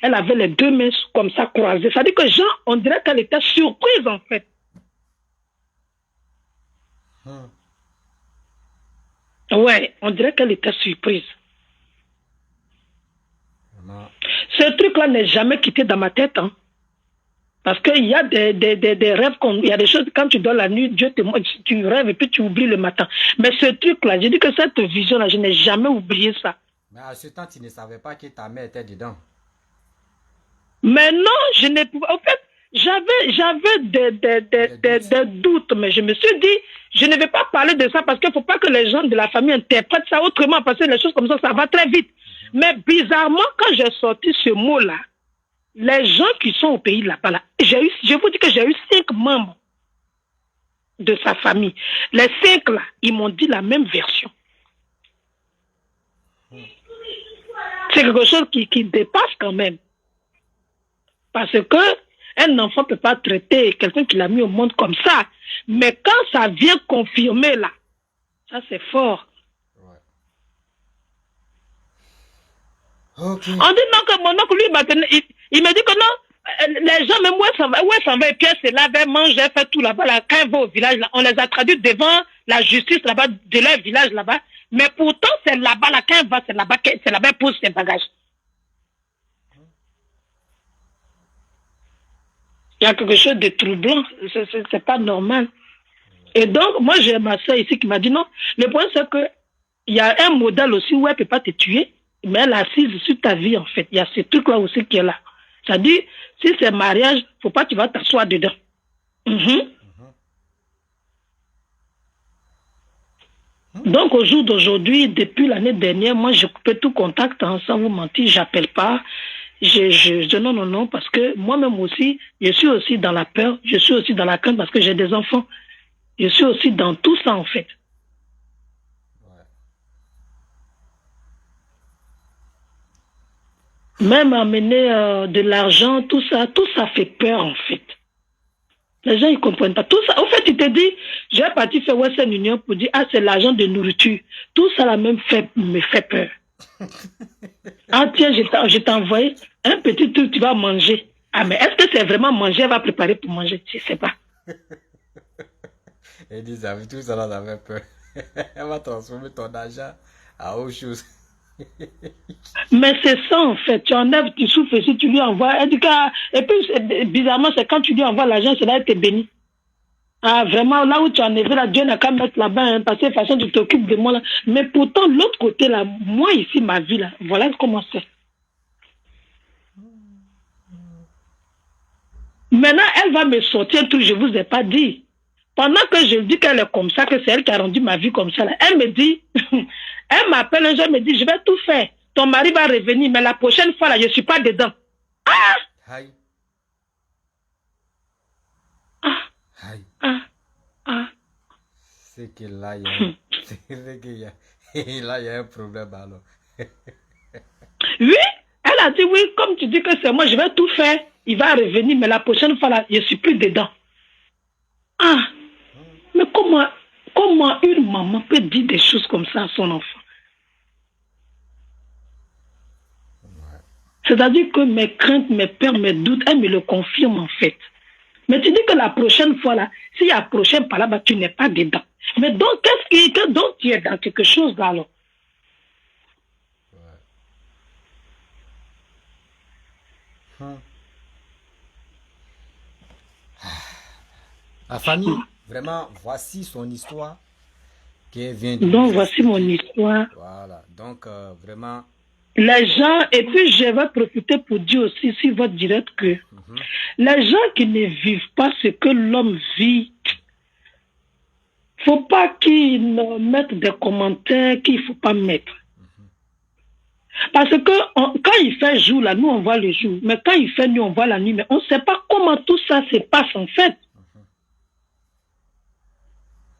B: elle avait les deux mains comme ça croisées. Ça veut dire que Jean, on dirait qu'elle était surprise en fait. Ouais, on dirait qu'elle était surprise. Ce truc-là n'est jamais quitté dans ma tête. Hein. Parce qu'il y a des rêves, il y a des choses, quand tu dors la nuit, Dieu te montre, tu rêves et puis tu oublies le matin. Mais ce truc-là, j'ai dit que cette vision-là, je n'ai jamais oublié ça.
A: Mais à ce temps, tu ne savais pas que ta mère était dedans.
B: Mais non, je n'ai pas. En fait, j'avais des doutes, mais je me suis dit, je ne vais pas parler de ça parce qu'il ne faut pas que les gens de la famille interprètent ça autrement, parce que les choses comme ça va très vite. Mais bizarrement, quand j'ai sorti ce mot-là, les gens qui sont au pays là-bas, là, je vous dis que j'ai eu 5 membres de sa famille. Les 5 là, ils m'ont dit la même version. C'est quelque chose qui dépasse quand même. Parce que un enfant ne peut pas traiter quelqu'un qui l'a mis au monde comme ça. Mais quand ça vient confirmer là, ça c'est fort. Ouais. Okay. On dit non que mon oncle, lui, maintenant, il me dit que non, les gens, même où elle s'en va, et puis elle se lave, elle mange, elle fait tout là-bas, là, quand elle va au village, là, on les a traduits devant la justice là-bas, de leur village là-bas. Mais pourtant, c'est là-bas, là, quand elle va, c'est là-bas qu'elle pose ses bagages. Il y a quelque chose de troublant, c'est pas normal. Et donc, moi, j'ai ma soeur ici qui m'a dit non. Le point, c'est que il y a un modèle aussi où elle ne peut pas te tuer, mais elle est assise sur ta vie, en fait. Il y a ce truc-là aussi qui est là. Ça dit, si c'est mariage, faut pas que tu vas t'asseoir dedans. Donc, au jour d'aujourd'hui, depuis l'année dernière, moi, je coupe tout contact, hein, sans vous mentir, j'appelle pas. Non, parce que moi-même aussi, je suis aussi dans la peur, je suis aussi dans la crainte parce que j'ai des enfants. Je suis aussi dans tout ça, en fait. Ouais. Même amener de l'argent, tout ça fait peur, en fait. Les gens, ils comprennent pas. Tout ça, au fait, tu te dis, j'ai parti faire Western Union pour dire, ah, c'est l'argent de nourriture. Tout ça, là, même, me fait peur. Ah tiens, je t'ai envoyé un petit truc, tu vas manger. Ah mais est-ce que c'est vraiment manger, elle va préparer pour manger? Je ne sais pas.
A: Elle dit, tout ça là, avait peur. Elle va transformer ton argent à autre chose.
B: Mais c'est ça en fait, tu enlèves, tu souffles, si tu lui envoies, et puis bizarrement, c'est quand tu lui envoies l'argent, c'est là qu'elle te bénit. Ah, vraiment, là où tu en es, là, Dieu n'a qu'à mettre là-bas, hein, parce que de toute façon, tu t'occupes de moi, là. Mais pourtant, l'autre côté, là, moi, ici, ma vie, là, voilà comment c'est. Maintenant, elle va me sortir un truc, je ne vous ai pas dit. Pendant que je dis qu'elle est comme ça, que c'est elle qui a rendu ma vie comme ça, là, elle me dit, elle m'appelle un jour, elle me dit, je vais tout faire. Ton mari va revenir, mais la prochaine fois, là, je ne suis pas dedans. Ah!
A: Aïe.
B: Ah!
A: Aïe.
B: Ah! Ah!
A: C'est que là, il y a, là, il y a un problème alors.
B: Oui, elle a dit oui, comme tu dis que c'est moi, je vais tout faire. Il va revenir, mais la prochaine fois, là, je ne suis plus dedans. Ah! Mais comment une maman peut dire des choses comme ça à son enfant?
A: Ouais.
B: C'est-à-dire que mes craintes, mes peurs, mes doutes, elle me le confirme en fait. Mais tu dis que la prochaine fois, là, s'il y a prochain par là-bas, tu n'es pas dedans. Mais donc, donc tu es dans quelque chose là, alors?
A: Ouais. La famille, vraiment, voici son histoire qui vient de
B: Donc,
A: nous
B: voici mon
A: expliquer.
B: histoire.
A: Voilà, donc vraiment,
B: Les gens, et puis je vais profiter pour dire aussi sur votre direct que les gens qui ne vivent pas ce que l'homme vit, faut pas qu'ils mettent des commentaires qu'il ne faut pas mettre. Parce que quand il fait jour, là, nous on voit le jour. Mais quand il fait nuit, on voit la nuit. Mais on ne sait pas comment tout ça se passe en fait.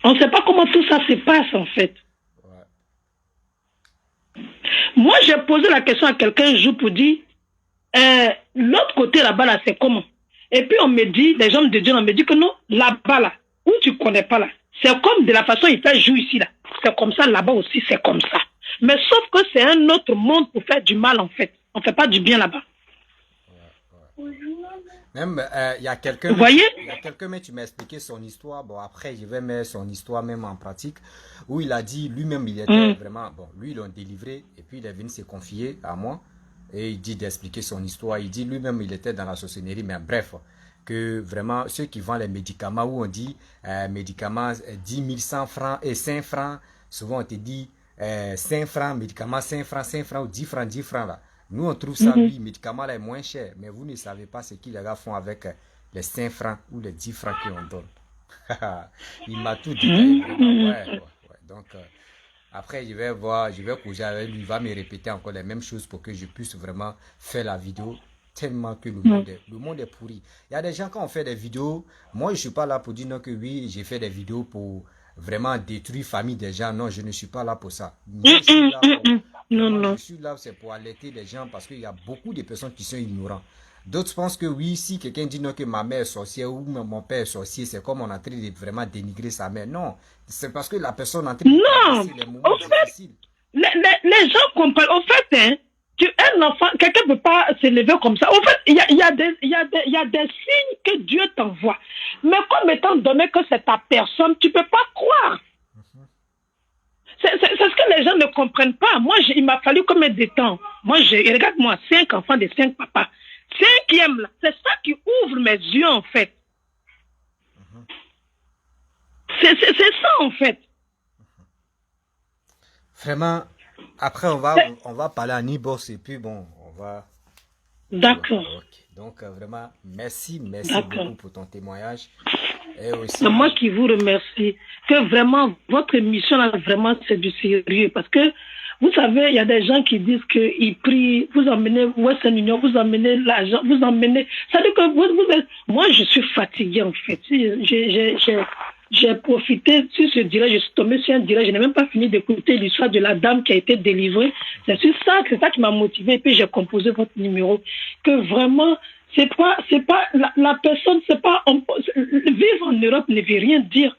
B: On ne sait pas comment tout ça se passe en fait.
A: ouais.
B: Moi, j'ai posé la question à quelqu'un un jour pour dire, l'autre côté là-bas, là, c'est comment? Et puis on me dit, les gens de Dieu, on me dit que non, là-bas, là, où tu ne connais pas là, c'est comme de la façon il fait jour ici, là. C'est comme ça, là-bas aussi, c'est comme ça. Mais sauf que c'est un autre monde pour faire du mal, en fait. On ne fait pas du bien là-bas.
A: Même, il y a quelqu'un,
B: Vous voyez?
A: il y a quelqu'un, mais tu m'as expliqué son histoire. Bon, après, je vais mettre son histoire même en pratique, où il a dit, lui-même, il était vraiment, bon, lui, ils l'ont délivré, et puis il est venu se confier à moi, et il dit d'expliquer son histoire. Il dit, lui-même, il était dans la sorcellerie, mais bref, que vraiment, ceux qui vendent les médicaments, où on dit, médicaments, 10 000, 100 francs et 5 francs, souvent on te dit, 5 francs, médicaments, 5 francs, 5 francs, ou 10 francs, 10 francs, là. Nous, on trouve ça, oui, médicament là est moins cher, mais vous ne savez pas ce qu'ils les gars font avec les 5 francs ou les 10 francs qu'on donne. Il m'a tout dit. Ouais. Donc, après, je vais causer avec lui, il va me répéter encore les mêmes choses pour que je puisse vraiment faire la vidéo, tellement que le monde est pourri. Il y a des gens, quand on fait des vidéos, moi, je ne suis pas là pour dire non que oui, j'ai fait des vidéos pour vraiment détruire la famille des gens. Non, je ne suis pas là pour ça. Moi, je suis là pour...
B: Non.
A: Je suis là, c'est pour alerter les gens parce qu'il y a beaucoup de personnes qui sont ignorants. D'autres pensent que oui, si quelqu'un dit non que ma mère est sorcière ou mon père est sorcier, c'est comme on est en train de vraiment dénigrer sa mère. Non, c'est parce que la personne est en train de traverser les moments difficiles.
B: Les gens comprennent. En fait, hein, un enfant, quelqu'un ne peut pas se lever comme ça. En fait, il y a des signes que Dieu t'envoie. Mais comme étant donné que c'est ta personne, tu ne peux pas croire. C'est ce que les gens ne comprennent pas. Moi, il m'a fallu combien de temps? Moi, regarde-moi, 5 enfants de 5 papas. 5e, là, c'est ça qui ouvre mes yeux, en fait. C'est ça, en fait.
A: Vraiment, après, on va parler à Nibos et puis bon, on va...
B: D'accord.
A: Okay. Donc, vraiment, merci beaucoup pour ton témoignage.
B: C'est moi qui vous remercie. Que vraiment, votre émission, là, vraiment, c'est du sérieux. Parce que, vous savez, il y a des gens qui disent qu'ils prient, vous emmenez Western Union, vous emmenez l'argent, vous emmenez... Ça veut dire que vous êtes... Moi, je suis fatiguée, en fait. J'ai profité sur ce direct, je suis tombé sur un direct, je n'ai même pas fini d'écouter l'histoire de la dame qui a été délivrée. C'est ça qui m'a motivé. Et puis, j'ai composé votre numéro. Que vraiment... C'est pas la personne, c'est pas vivre en Europe ne veut rien dire.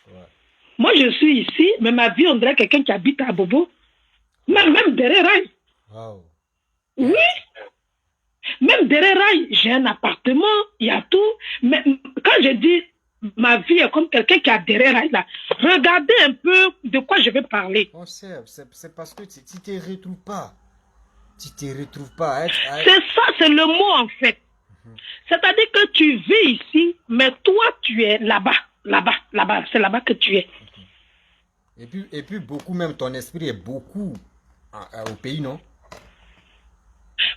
B: Ouais. Moi je suis ici, mais ma vie on dirait quelqu'un qui habite à Bobo, même derrière Rail.
A: Wow.
B: Oui, même derrière Rail, j'ai un appartement, il y a tout. Mais quand je dis ma vie est comme quelqu'un qui a derrière Rail là, regardez un peu de quoi je vais parler.
A: On sait, c'est parce que tu ne te retrouves pas. Tu ne te retrouves pas.
B: C'est ça, c'est le mot en fait. C'est-à-dire que tu vis ici, mais toi, tu es là-bas. C'est là-bas que tu es.
A: Et puis beaucoup même, ton esprit est beaucoup au pays, non?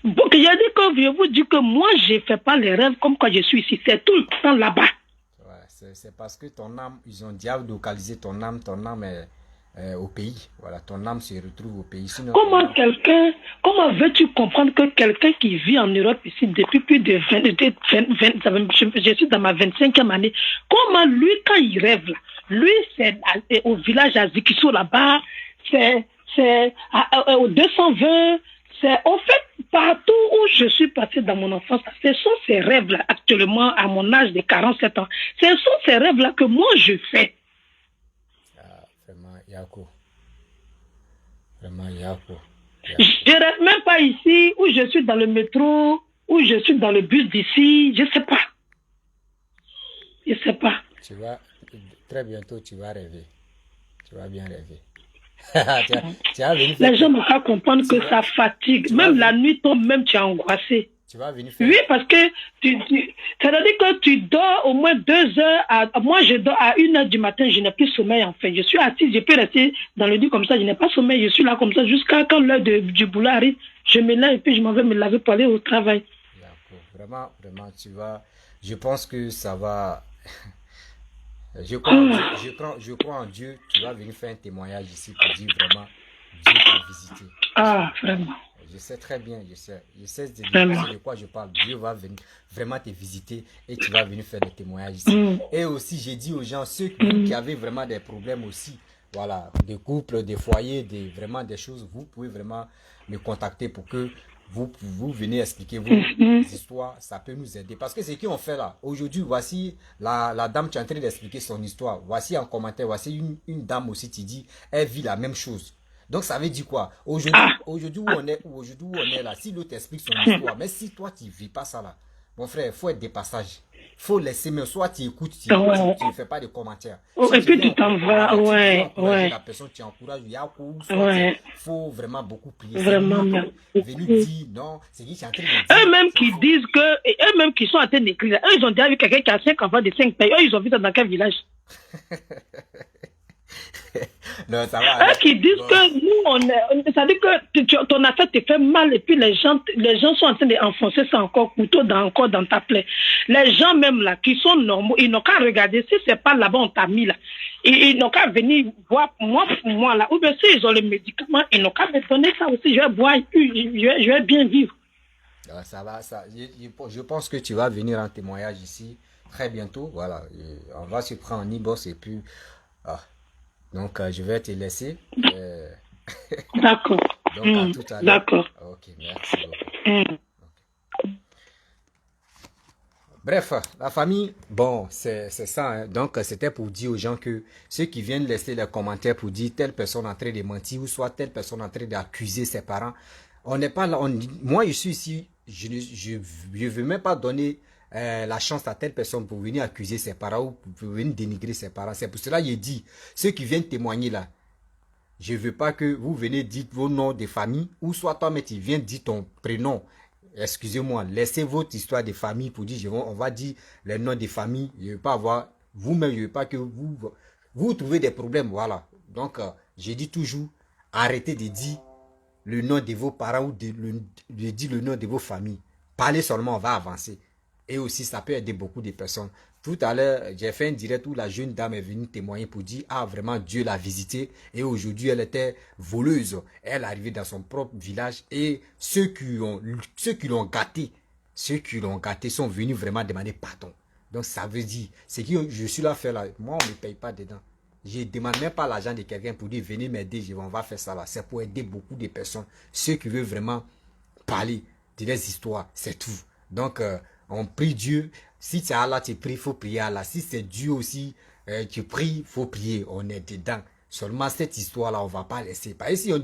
B: Donc, je vous dis que moi, je ne fais pas les rêves comme quand je suis ici. C'est tout le temps là-bas.
A: Ouais, C'est parce que ton âme, ils ont diable localisé ton âme est au pays. Voilà, ton âme se retrouve au pays. Sinon,
B: Comment veux-tu comprendre que quelqu'un qui vit en Europe ici depuis plus de 20, je suis dans ma 25e année, comment lui, quand il rêve là, lui, c'est au village à Zikiso là-bas, c'est au 220, c'est au fait partout où je suis passé dans mon enfance, ce sont ces rêves-là actuellement à mon âge de 47 ans. Ce sont ces rêves-là que moi je fais.
A: Vraiment, Yako. Vraiment, Yako.
B: Je ne reste même pas ici, où je suis dans le métro, où je suis dans le bus d'ici, je ne sais pas. Je ne sais pas.
A: Tu vas, très bientôt, tu vas rêver. Tu vas bien rêver.
B: Les gens ne vont pas comprendre que ça fatigue. Même la nuit tombe, même tu es angoissé.
A: Tu vas venir faire...
B: Oui, parce que c'est-à-dire que tu dors au moins 2 heures. Moi, je dors à 1 heure du matin, je n'ai plus sommeil en fait. Je suis assise, je peux rester dans le lit comme ça, je n'ai pas sommeil. Je suis là comme ça jusqu'à quand l'heure du boulot arrive. Je me lève et puis je m'en vais me laver pour aller au travail.
A: Vraiment, vraiment, tu vas... Je pense que ça va... Je crois en Dieu. Tu vas venir faire un témoignage ici pour dire vraiment Dieu t'a visité.
B: Ah, vraiment.
A: Je sais très bien, je sais de quoi je parle. Dieu va venir vraiment te visiter et tu vas venir faire des témoignages ici. Et aussi, j'ai dit aux gens, ceux qui avaient vraiment des problèmes aussi, voilà, des couples, des foyers, vraiment des choses, vous pouvez vraiment me contacter pour que vous venez expliquer vos histoires, ça peut nous aider. Parce que c'est ce qu'on fait là. Aujourd'hui, voici la dame qui est en train d'expliquer son histoire. Voici en commentaire, voici une dame aussi qui dit, elle vit la même chose. Donc ça veut dire quoi? Aujourd'hui où on est là, si l'autre explique son histoire, mais si toi tu ne vis pas ça là, mon frère, il faut être des passages. Il faut laisser, mais soit tu écoutes, tu ne fais pas de commentaires.
B: Et puis tu t'en vas,
A: la personne, tu encourages, il faut vraiment beaucoup prier.
B: Vraiment,
A: venir dire non, c'est qui est en train de dire.
B: Eux-mêmes qui disent que, eux-mêmes qui sont en train d'écrire, eux ils ont déjà vu quelqu'un qui a 5 enfants de 5 pays, eux ils ont vu ça dans quel village?
A: Non, ça va.
B: Eux qui disent que nous, ça dit que ton affaire te fait mal et puis les gens sont en train d'enfoncer ça encore couteau encore dans ta plaie. Les gens même là qui sont normaux, ils n'ont qu'à regarder si c'est pas là-bas on t'a mis là. Ils n'ont qu'à venir voir moi là. Ou bien si ils ont les médicaments, ils n'ont qu'à me donner ça aussi. Je vais boire et puis je vais bien vivre.
A: Ça va, ça. Je pense que tu vas venir en témoignage ici très bientôt. Voilà, on va se prendre en e-boss et puis. Donc, je vais te laisser.
B: D'accord.
A: Donc, à tout à l'heure.
B: D'accord.
A: Ok, merci beaucoup. Okay. Bref, la famille, bon, c'est ça. Hein. Donc, c'était pour dire aux gens que ceux qui viennent laisser les commentaires pour dire telle personne en train de mentir ou soit telle personne en train d'accuser ses parents, on n'est pas là. Moi, je suis ici, je ne veux même pas donner la chance à telle personne pour venir accuser ses parents ou pour venir dénigrer ses parents. C'est pour cela que j'ai dit, ceux qui viennent témoigner là, je ne veux pas que vous venez dire vos noms de famille ou soit toi, mais tu viens dire ton prénom. Excusez-moi, laissez votre histoire de famille pour dire, on va dire les noms de famille. Je ne veux pas avoir, vous-même, je ne veux pas que vous trouvez des problèmes. Voilà. Donc, je dis toujours, arrêtez de dire le nom de vos parents ou de dire le nom de vos familles. Parlez seulement, on va avancer. Et aussi, ça peut aider beaucoup de personnes. Tout à l'heure, j'ai fait un direct où la jeune dame est venue témoigner pour dire, ah vraiment, Dieu l'a visitée. Et aujourd'hui, elle était voleuse. Elle est arrivée dans son propre village. Et ceux qui l'ont gâté sont venus vraiment demander pardon. Donc, ça veut dire, c'est que je suis là faire là. Moi, on ne me paye pas dedans. Je ne demande même pas l'argent de quelqu'un pour dire, venez m'aider, on va faire ça là. C'est pour aider beaucoup de personnes. Ceux qui veulent vraiment parler de leurs histoires, c'est tout. Donc, on prie Dieu. Si c'est Allah, tu pries, il faut prier Allah. Si c'est Dieu aussi, tu pries, il faut prier. On est dedans. Seulement cette histoire-là, on ne va pas laisser. Parce que si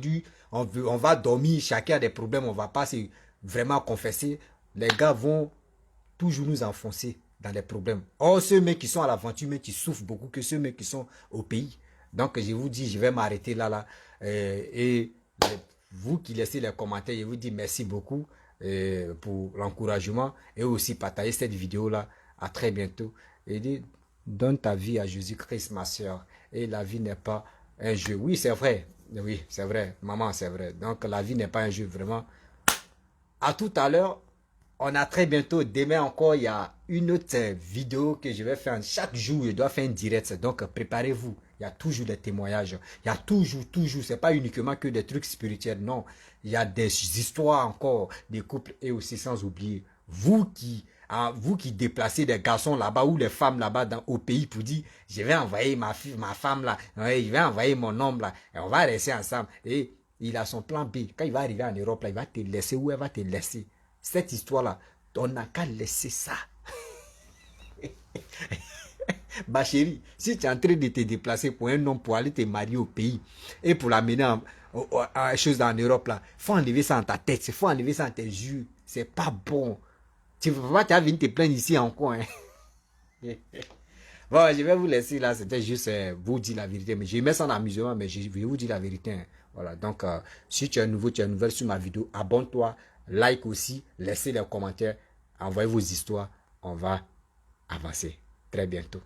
A: on va dormir, chacun a des problèmes, on ne va pas se vraiment confesser. Les gars vont toujours nous enfoncer dans les problèmes. Or, ceux mecs qui sont à l'aventure, mais qui souffrent beaucoup que ceux mecs qui sont au pays. Donc, je vous dis, je vais m'arrêter là. Et vous qui laissez les commentaires, je vous dis merci beaucoup. Pour l'encouragement et aussi partager cette vidéo là. À très bientôt et dis, donne ta vie à Jésus-Christ, ma soeur, et la vie n'est pas un jeu. Oui, c'est vrai, maman, c'est vrai. Donc la vie n'est pas un jeu, vraiment. À tout à l'heure. On a très bientôt. Demain encore, il y a une autre vidéo que je vais faire. Chaque jour, je dois faire un direct. Donc, préparez-vous. Il y a toujours des témoignages. Il y a toujours. C'est pas uniquement que des trucs spirituels. Non. Il y a des histoires encore des couples et aussi sans oublier vous qui déplacez des garçons là-bas ou les femmes là-bas au pays pour dire je vais envoyer ma femme là, je vais envoyer mon homme là et on va rester ensemble. Et il a son plan B. Quand il va arriver en Europe là, il va te laisser ou elle va te laisser. Cette histoire là, on n'a qu'à laisser ça. Ma chérie, si tu es en train de te déplacer pour un homme pour aller te marier au pays et pour l'amener à chose en Europe là, faut enlever ça en ta tête, faut enlever ça en tes yeux. C'est pas bon. Tu ne peux pas venir te plaindre ici encore. Hein. Bon, je vais vous laisser là. C'était juste vous dire la vérité. Mais je mets ça en amusement, mais je vais vous dire la vérité. Hein. Voilà. Donc, si tu es nouveau, tu es nouvelle sur ma vidéo, abonne-toi, like aussi, laissez les commentaires, envoyez vos histoires. On va avancer très bientôt.